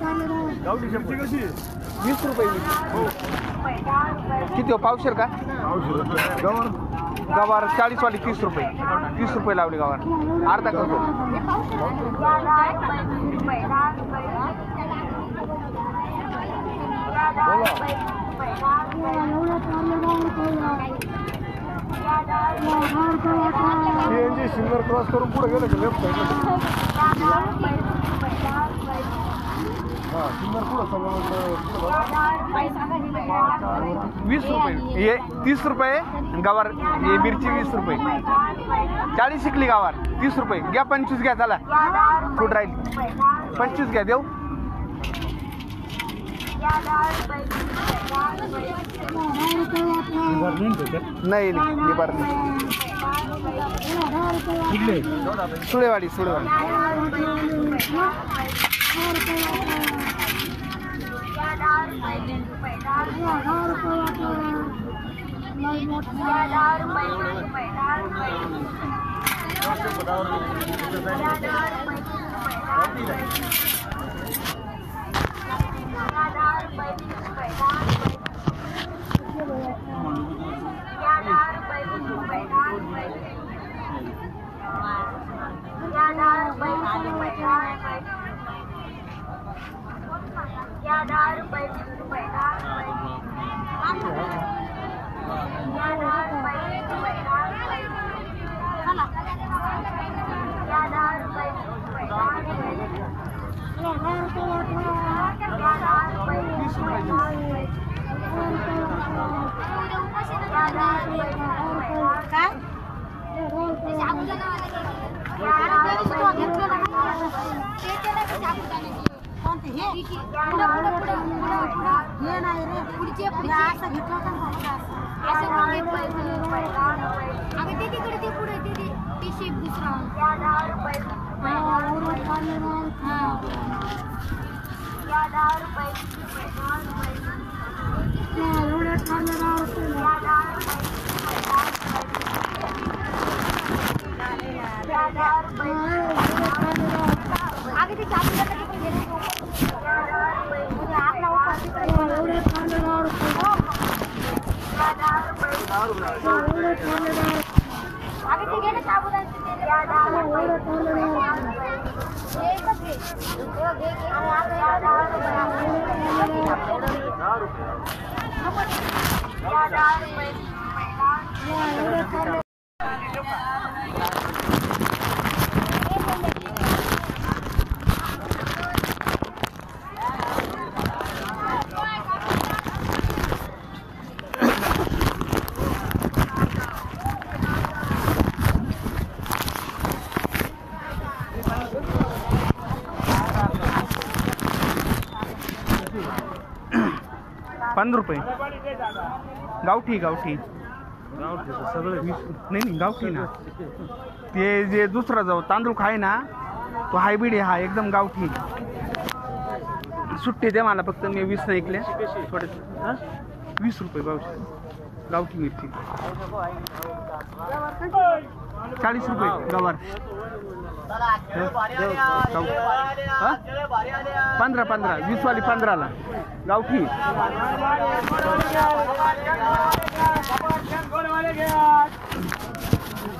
गावठी मिरची कशी 20 रुपये हो किती हो पावशेर का गवर गवार 40 वाली 30 रुपये 30 रुपये लावली गवार अर्धा करतो सीएनजी सिल्वर क्रॉस करून पुढे गेलं का लेफ्ट साईडला हां सिल्वर पुढे सगळं 20 रुपये ये 30 रुपये गवार ये मिरची 20 रुपये 40 शिकली गवार 30 रुपये घ्या 25 घ्या चला फूड राहील 25 घ्या देऊ नाही लिबार नाही सुळेवाडी सुळेवाडी ₹15 गावठी गावठी नाही गावठी ना ते जे दुसरा जो तांदूळ खाय ना तो हायब्रिड आहे हा एकदम गावठी सुट्टे दे मला फक्त मी 20 नाही ऐकले थोडे 20 रुपये गावठी मिरची 40 रुपये गवार 15 20 वाली 15 ला गावठी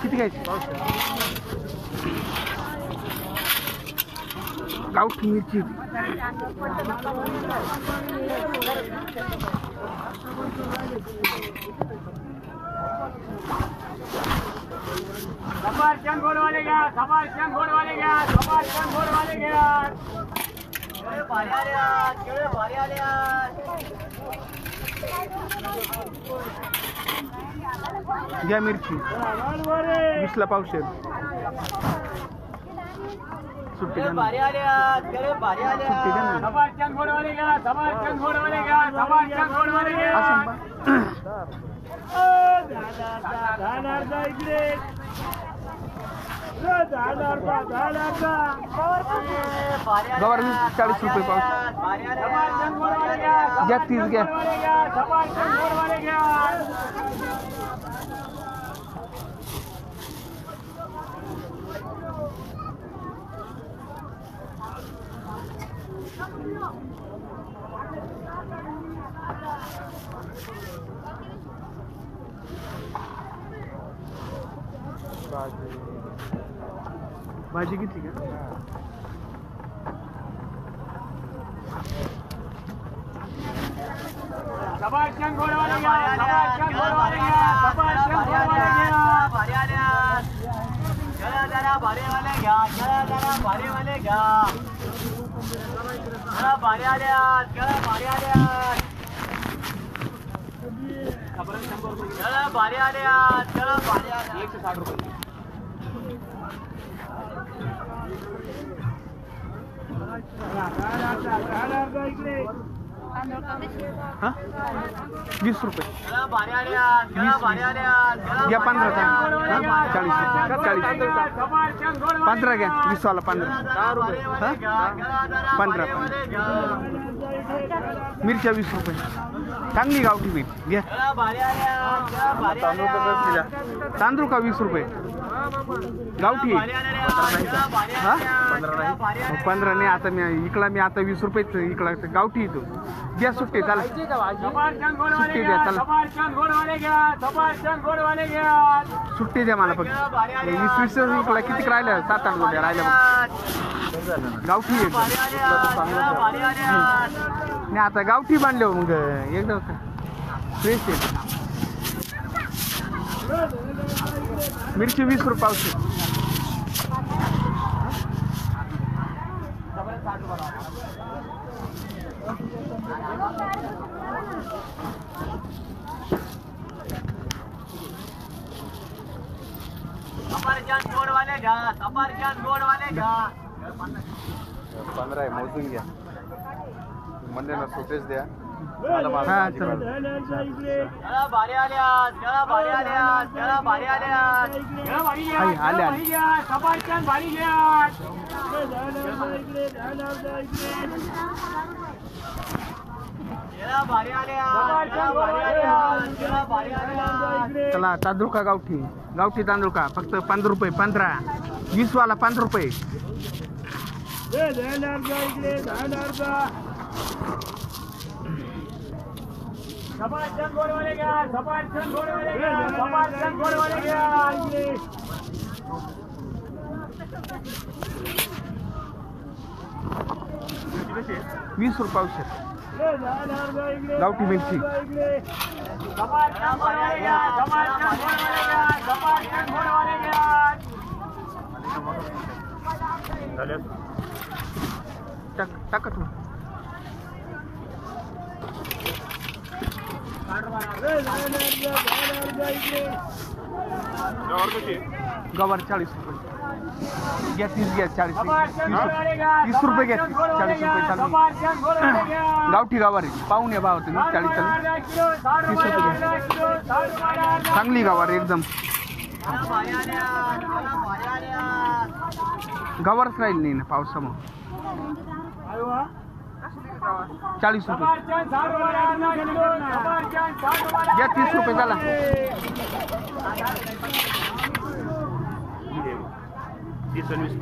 किती घ्यायची गावठी मिरची सफरचंद गोड वाले घ्या सफरचंद गोड वाले घ्या सफरचंद गोड वाले घ्या केळे भारी आले घ्या मिरची 20 ला पावशेर सुट्टी भारी आले सफरचंद गोड वाले घ्या सफरचंद गोड वाले घ्या सफरचंद गोड वाले घ्या इकडे गवार 40 रुपये पाऊस घ्या 30 घ्या भाजी किती का? सफरचंद गोड वाले घ्या, सफरचंद गोड वाले घ्या, सफरचंद गोड वाले घ्या. भारी आल्यात. जरा जरा भारीवाले घ्या, जरा जरा भारीवाले घ्या. जरा भारी आल्यात, जरा भारी आल्यात. जरा भारी आल्यात, जरा भारी आल्यात. 160 रुपये. हा 20 रुपये जरा भारी आल्यात, जरा भारी आल्यात. घ्या 15 चा. 40 15 घ्या 20 वाला 15 15 मिरच्या 20 रुपये चांगली गावठी बीट घ्या. तांदूळ का 20 रुपये गावठी. हा 15 नाही आता मी आता 20 रुपयेच इकला गावठी येतो. द्या सुट्टे चला सुट्टी द्या चला सुट्टी द्या मला फक्त 20 इकला किती राहिलं 7-8 गोट्या राहिल्या गावठी येतो. नाही आता गावठी बांधले मग एकदम फ्रेश आहे. मिरची 20 रुपये पावशे. सफरचंद गोड वाले घ्या, सफरचंद गोड वाले घ्या. 15 आहे मोजून घ्या म्हणजे ना सुटेच द्या. जरा भारी आल्यात, जरा भारी आल्यात, जरा भारी आल्यात. सफरचंद भारी घ्या. जरा भारी आल्यात, जरा भारी आल्यात, जरा भारी आल्यात. चला तांदूळ का गावठी गावठी तांदूळ का फक्त 15 रुपये 15 20 वाला 15 रुपये. सफरचंद गोड वाले घ्या, सफरचंद गोड वाले घ्या, सफरचंद गोड वाले घ्या. 20 रुपये पावशे गावठी मिरची. सफरचंद गोड वाले घ्या, सफरचंद गोड वाले घ्या, सफरचंद गोड वाले घ्या. टाका तू गवार 40 रुपये घ्या 30 घ्या 40 30 रुपये घ्या 40 रुपये चालू. गावठी गवार आहे पाहून या भाव तुम्ही 40 30 रुपये घ्या. चांगली गवार एकदम गवारच राहील नाही ना पावसामुळे. 40 रुपये घ्या 30 रुपये झाला. 30 50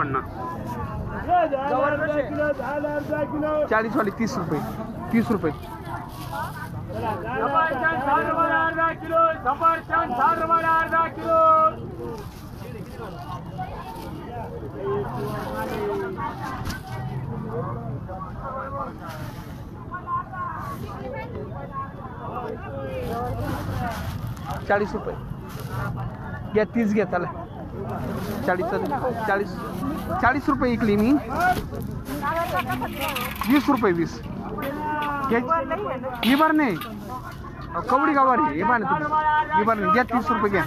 40 वाली 30 रुपये 30 रुपये. सफरचंद 60 रुपये अर्धा किलो, सफरचंद 60 रुपये अर्धा किलो. ₹40 रुपये घ्या 30 घ्या त्याला 40 रुपये इकली मी 20 रुपये 20 इबार नाही कवडी गावारी इबार तुम्ही इबार नाही घ्या 30 रुपये घ्या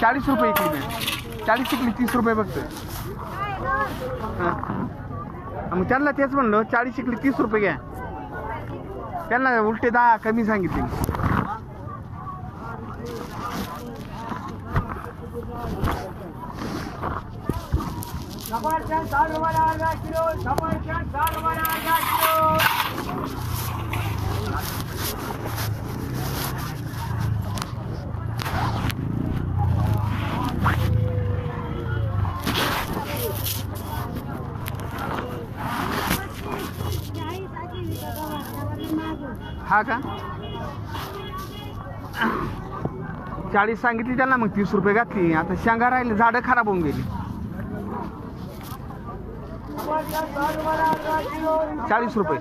40 रुपये इकली मी 40 इकली 30 रुपये बघतोय. मग त्यांना तेच म्हणलं 40 इकली 30 रुपये घ्या त्यांना उलटे 10 कमी सांगितले. सफरचंद 60 रुपये अर्धा किलो, सफरचंद 60 रुपये अर्धा किलो. हा का 40 सांगितली त्यांना मग 30 रुपये घातली आता शेंगा राहिले झाडं खराब होऊन गेली 40 रुपये